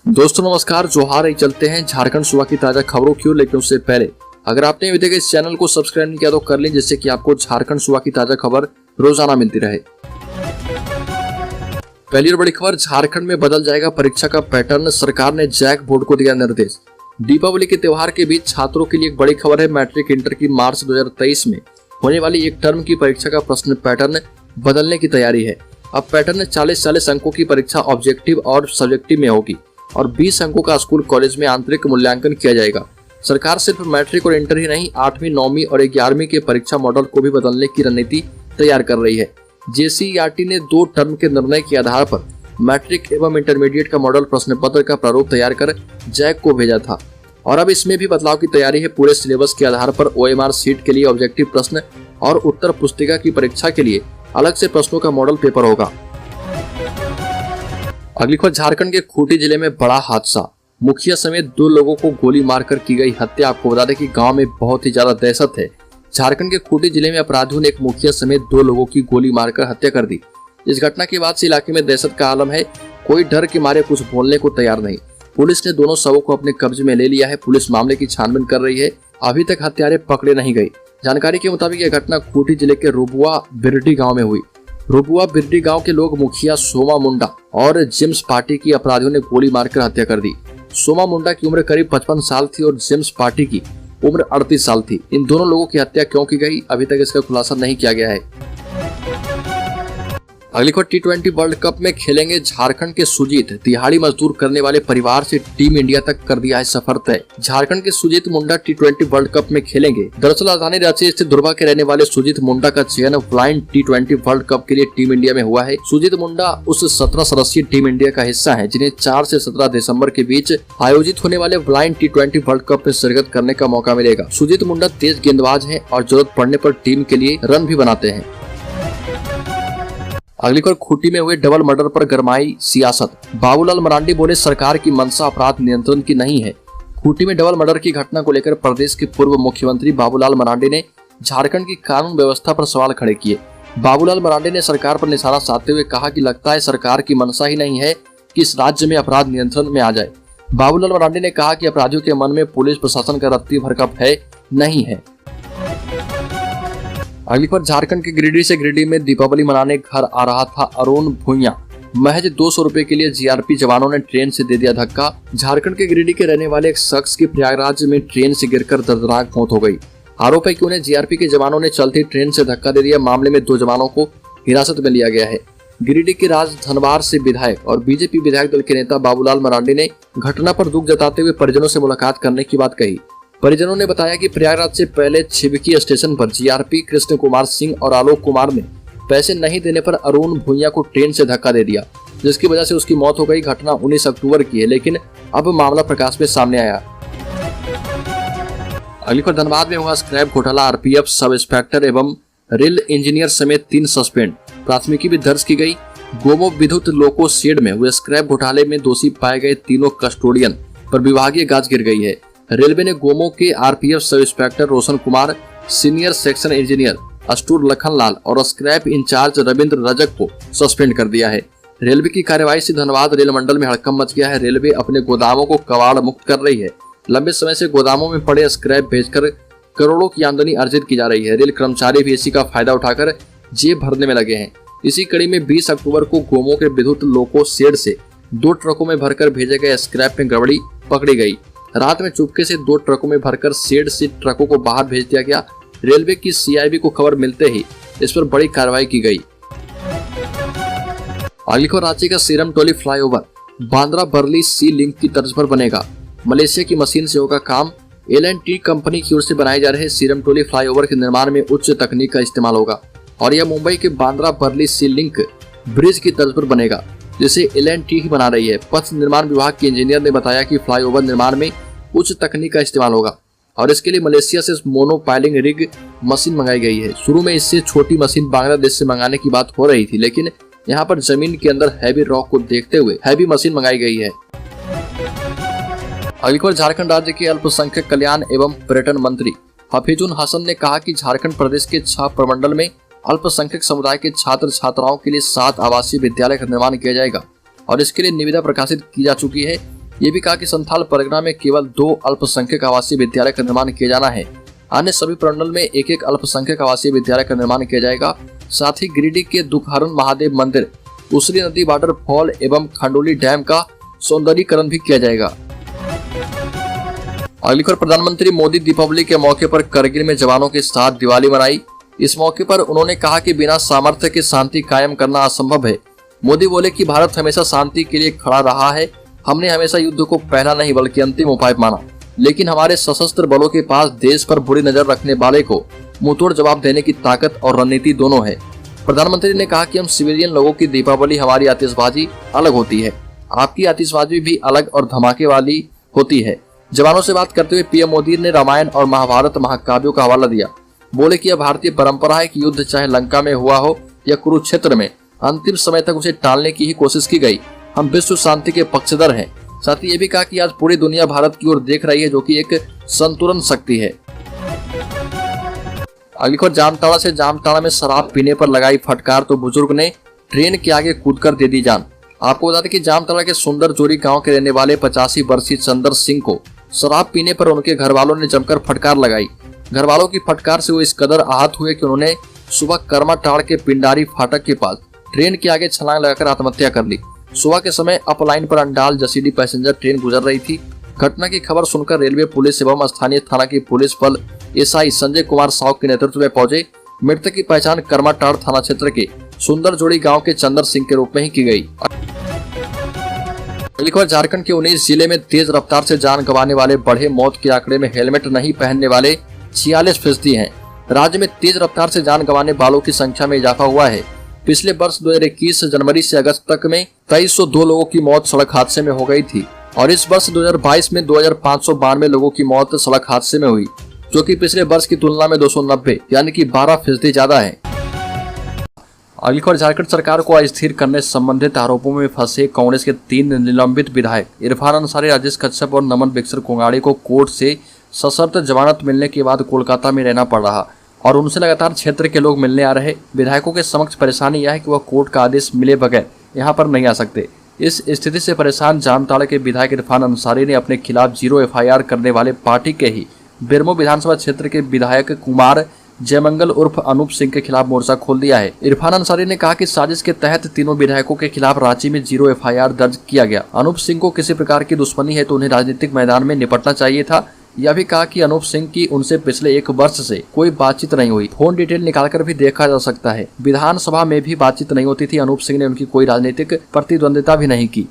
दोस्तों नमस्कार, जोहार। ही चलते हैं झारखंड सूबा की ताजा खबरों की ओर, लेकिन उससे पहले अगर आपने अभी तक इस चैनल को सब्सक्राइब नहीं किया तो कर लें, जिससे कि आपको झारखंड सूबा की ताजा खबर रोजाना मिलती रहे। पहली और बड़ी खबर, झारखंड में बदल जाएगा परीक्षा का पैटर्न, सरकार ने जैक बोर्ड को दिया निर्देश। दीपावली के त्योहार के बीच छात्रों के लिए एक बड़ी खबर है। मैट्रिक इंटर की मार्च 2023 में होने वाली एक टर्म की परीक्षा का प्रश्न पैटर्न बदलने की तैयारी है। अब पैटर्न 40 अंकों की परीक्षा ऑब्जेक्टिव और सब्जेक्टिव में होगी और 20 अंकों का स्कूल कॉलेज में आंतरिक मूल्यांकन किया जाएगा। सरकार सिर्फ मैट्रिक और इंटर ही नहीं, 8वीं, 9वीं और 11वीं के परीक्षा मॉडल को भी बदलने की रणनीति तैयार कर रही है। JCERT ने 2 टर्म के निर्णय के आधार पर मैट्रिक एवं इंटरमीडिएट का मॉडल प्रश्न पत्र का प्रारूप तैयार कर जैक को भेजा था और अब इसमें भी बदलाव की तैयारी है। पूरे सिलेबस के आधार पर OMR सीट के लिए ऑब्जेक्टिव प्रश्न और उत्तर पुस्तिका की परीक्षा के लिए अलग से प्रश्नों का मॉडल पेपर होगा। अगली खबर, झारखंड के खूंटी जिले में बड़ा हादसा, मुखिया समेत 2 लोगों को गोली मारकर की गई हत्या। आपको बता दें कि गांव में बहुत ही ज्यादा दहशत है। झारखंड के खूंटी जिले में अपराधियों ने एक मुखिया समेत 2 लोगों की गोली मारकर हत्या कर दी। इस घटना के बाद से इलाके में दहशत का आलम है। कोई डर के मारे कुछ बोलने को तैयार नहीं। पुलिस ने दोनों शवों को अपने कब्जे में ले लिया है। पुलिस मामले की छानबीन कर रही है। अभी तक हत्यारे पकड़े नहीं गए। जानकारी के मुताबिक यह घटना खूंटी जिले के रुबुआ बिरडी गाँव में हुई। रुबुआ बिरडी गांव के लोग मुखिया सोमा मुंडा और जेम्स पार्टी की अपराधियों ने गोली मारकर हत्या कर दी। सोमा मुंडा की उम्र करीब 55 साल थी और जेम्स पार्टी की उम्र 38 साल थी। इन दोनों लोगों की हत्या क्यों की गई, अभी तक इसका खुलासा नहीं किया गया है। अगली खबर, T20 वर्ल्ड कप में खेलेंगे झारखंड के सुजीत। दिहाड़ी मजदूर करने वाले परिवार से टीम इंडिया तक कर दिया है सफर तय। झारखंड के सुजीत मुंडा T20 वर्ल्ड कप में खेलेंगे। दरअसल राजधानी रांची स्थित दुर्बा के रहने वाले सुजीत मुंडा का चयन ब्लाइंड T20 वर्ल्ड कप के लिए टीम इंडिया में हुआ है। सुजीत मुंडा उस 17 सदस्यीय टीम इंडिया का हिस्सा है जिन्हें 4 से 17 दिसंबर के बीच आयोजित होने वाले ब्लाइंड T20 वर्ल्ड कप में शिरकत करने का मौका मिलेगा। सुजीत मुंडा तेज गेंदबाज है और जरूरत पड़ने पर टीम के लिए रन भी बनाते हैं। अगली खबर, खूंटी में हुए डबल मर्डर पर गरमाई सियासत। बाबूलाल मरांडी बोले, सरकार की मंशा अपराध नियंत्रण की नहीं है। खूंटी में डबल मर्डर की घटना को लेकर प्रदेश के पूर्व मुख्यमंत्री बाबूलाल मरांडी ने झारखंड की कानून व्यवस्था पर सवाल खड़े किए। बाबूलाल मरांडी ने सरकार पर निशाना साधते हुए कहा कि लगता है सरकार की मंशा ही नहीं है कि इस राज्य में अपराध नियंत्रण में आ जाए। बाबूलाल मरांडी ने कहा कि अपराधियों के मन में पुलिस प्रशासन का रत्ती भर का भय नहीं है। अगली पर, झारखंड के गिरिडीह से गिरिडीह में दीपावली मनाने घर आ रहा था अरुण भुइयां। महज 200 रुपए के लिए GRP जवानों ने ट्रेन से दे दिया धक्का। झारखंड के गिरिडीह के रहने वाले एक शख्स की प्रयागराज में ट्रेन से गिरकर दर्दनाक मौत हो गई। आरोप है कि उन्हें GRP के जवानों ने चलती ट्रेन से धक्का दे दिया। मामले में 2 जवानों को हिरासत में लिया गया है। गिरिडीह के राजधनवार से विधायक और BJP विधायक दल के नेता बाबूलाल मरांडी ने घटना पर दुख जताते हुए परिजनों से मुलाकात करने की बात कही। परिजनों ने बताया कि प्रयागराज से पहले छिबकी स्टेशन पर GRP कृष्ण कुमार सिंह और आलोक कुमार ने पैसे नहीं देने पर अरुण भुइयां को ट्रेन से धक्का दे दिया, जिसकी वजह से उसकी मौत हो गई। घटना 19 अक्टूबर की है, लेकिन अब मामला प्रकाश में सामने आया। अगली खबर, धनबाद में हुआ स्क्रैप घोटाला। RPF सब इंस्पेक्टर एवं रेल इंजीनियर समेत 3 सस्पेंड। प्राथमिकी भी दर्ज की गई। गोमो विद्युत लोको शेड में हुए स्क्रैप घोटाले में दोषी पाए गए 3 कस्टोडियन पर विभागीय गाज गिर गई है। रेलवे ने गोमो के RPF sub inspector Roshan Kumar, senior section engineer अस्टूर लखनलाल और स्क्रैप इंचार्ज रविंद्र रजक को सस्पेंड कर दिया है। रेलवे की कार्रवाई से धनबाद रेल मंडल में हड़कंप मच गया है। रेलवे अपने गोदामों को कबाड़ मुक्त कर रही है। लंबे समय से गोदामों में पड़े स्क्रैप बेचकर करोड़ों की आमदनी अर्जित की जा रही है। रेल कर्मचारी भी इसी का फायदा उठाकर जेब भरने में लगे हैं। इसी कड़ी में 20 अक्टूबर को गोमो के विद्युत लोको शेड से 2 ट्रकों में भरकर भेजे गए स्क्रैप में गड़बड़ी पकड़ी गई। रात में चुपके से 2 ट्रकों में भरकर शेड से ट्रकों को बाहर भेज दिया गया। रेलवे की CIB को खबर मिलते ही इस पर बड़ी कार्रवाई की गई। अगली खबर, रांची का सीरम टोली फ्लाईओवर बांद्रा बरली सी लिंक की तर्ज पर बनेगा। मलेशिया की मशीन से होगा काम। L&T कंपनी की ओर से बनाए जा रहे सीरम टोली फ्लाईओवर के निर्माण में उच्च तकनीक का इस्तेमाल होगा और यह मुंबई के बांद्रा बरली सी लिंक ब्रिज की तर्ज पर बनेगा, जिसे L&T ही बना रही है। पथ निर्माण विभाग के इंजीनियर ने बताया कि फ्लाईओवर निर्माण में उच्च तकनीक का इस्तेमाल होगा और इसके लिए मलेशिया से मोनोपाइलिंग रिग मशीन मंगाई गई है। शुरू में इससे छोटी मशीन बांग्लादेश से मंगाने की बात हो रही थी, लेकिन यहाँ पर जमीन के अंदर हैवी रॉक को देखते हुए हैवी मशीन मंगाई गई है। अगली खबर, झारखंड राज्य के अल्पसंख्यक कल्याण एवं पर्यटन मंत्री हफीजुल हसन ने कहा कि झारखंड प्रदेश के 6 प्रमंडल में अल्पसंख्यक समुदाय के छात्र छात्राओं के लिए 7 आवासीय विद्यालय का निर्माण किया जाएगा और इसके लिए निविदा प्रकाशित की जा चुकी है। ये भी कहा कि संथाल परगना में केवल 2 अल्पसंख्यक आवासीय विद्यालय का निर्माण किया जाना है। अन्य सभी प्रमंडल में एक अल्पसंख्यक आवासीय विद्यालय का निर्माण किया जाएगा। साथ ही गिरिडीह के दुखहरण महादेव मंदिर, उसरी नदी वाटरफॉल एवं खंडोली डैम का सौंदर्यीकरण भी किया जाएगा। अगली खबर, प्रधानमंत्री मोदी दीपावली के मौके पर करगिल में जवानों के साथ दिवाली मनाई। इस मौके पर उन्होंने कहा कि बिना सामर्थ्य के शांति कायम करना असंभव है। मोदी बोले कि भारत हमेशा शांति के लिए खड़ा रहा है। हमने हमेशा युद्ध को पहला नहीं बल्कि अंतिम उपाय माना, लेकिन हमारे सशस्त्र बलों के पास देश पर बुरी नजर रखने वाले को मुंहतोड़ जवाब देने की ताकत और रणनीति दोनों है। प्रधानमंत्री ने कहा कि हम सिविलियन लोगों की दीपावली, हमारी आतिशबाजी अलग होती है, आपकी आतिशबाजी भी अलग और धमाके वाली होती है। जवानों से बात करते हुए पीएम मोदी ने रामायण और महाभारत महाकाव्यों का हवाला दिया। बोले कि यह भारतीय परंपरा है कि युद्ध चाहे लंका में हुआ हो या कुरुक्षेत्र में, अंतिम समय तक उसे टालने की ही कोशिश की गई। हम विश्व शांति के पक्षधर हैं। साथ ही ये भी कहा कि आज पूरी दुनिया भारत की ओर देख रही है, जो कि एक संतुलन शक्ति है। अगली खबर, जामताड़ा से, जामताड़ा में शराब पीने पर लगाई फटकार तो बुजुर्ग ने ट्रेन के आगे कूदकर दे दी जान। आपको बता दें कि जामताड़ा के सुंदर जोरी गांव के रहने वाले 85 वर्षीय चंदर सिंह को शराब पीने पर उनके घर वालों ने जमकर फटकार लगाई। घर वालों की फटकार से वो इस कदर आहत हुए कि उन्होंने सुबह करमाटाड़ के पिंडारी फाटक के पास ट्रेन के आगे छलांग लगाकर आत्महत्या कर ली। सुबह के समय अप लाइन पर अंडाल जसीडी पैसेंजर ट्रेन गुजर रही थी। घटना की खबर सुनकर रेलवे पुलिस एवं स्थानीय थाना की पुलिस बल एसआई संजय कुमार साव के नेतृत्व में पहुंचे। मृतक की पहचान करमाटाड़ थाना क्षेत्र के सुंदर जोड़ी गांव के चंदर सिंह के रूप में ही की गई। अगली खबर, झारखंड के 19 जिले में तेज रफ्तार से जान गंवाने वाले बढ़े मौत के आंकड़े में हेलमेट नहीं पहनने वाले 46% हैं। राज्य में तेज रफ्तार से जान गंवाने वालों की संख्या में इजाफा हुआ है। पिछले वर्ष 2021 जनवरी से अगस्त तक में 2302 लोगों की मौत सड़क हादसे में हो गई थी और इस वर्ष 2022 में 2592 लोगों की मौत सड़क हादसे में हुई, जो कि पिछले वर्ष की तुलना में 290 यानी कि 12% ज्यादा है। अगली खबर, झारखंड सरकार को अस्थिर करने संबंधित आरोपों में फंसे कांग्रेस के 3 निलंबित विधायक इरफान अंसारी, राजेश कच्छप और नमन बिक्सर कोंगाड़ी को कोर्ट से सशर्त जमानत मिलने के बाद कोलकाता में रहना पड़ रहा और उनसे लगातार क्षेत्र के लोग मिलने आ रहे। विधायकों के समक्ष परेशानी यह है कि वह कोर्ट का आदेश मिले बगैर यहाँ पर नहीं आ सकते। इस स्थिति से परेशान जामताड़ा के विधायक इरफान अंसारी ने अपने खिलाफ 0 FIR करने वाले पार्टी के ही बेरमो विधानसभा क्षेत्र के विधायक कुमार जयमंगल उर्फ अनूप सिंह के खिलाफ मोर्चा खोल दिया है। इरफान अंसारी ने कहा कि साजिश के तहत तीनों विधायकों के खिलाफ रांची में 0 FIR दर्ज किया गया। अनूप सिंह को किसी प्रकार की दुश्मनी है तो उन्हें राजनीतिक मैदान में निपटना चाहिए था। यह भी कहा कि अनूप सिंह की उनसे पिछले 1 वर्ष से कोई बातचीत नहीं हुई। फोन डिटेल निकालकर भी देखा जा सकता है। विधानसभा में भी बातचीत नहीं होती थी। अनूप सिंह ने उनकी कोई राजनीतिक प्रतिद्वंदिता भी नहीं की।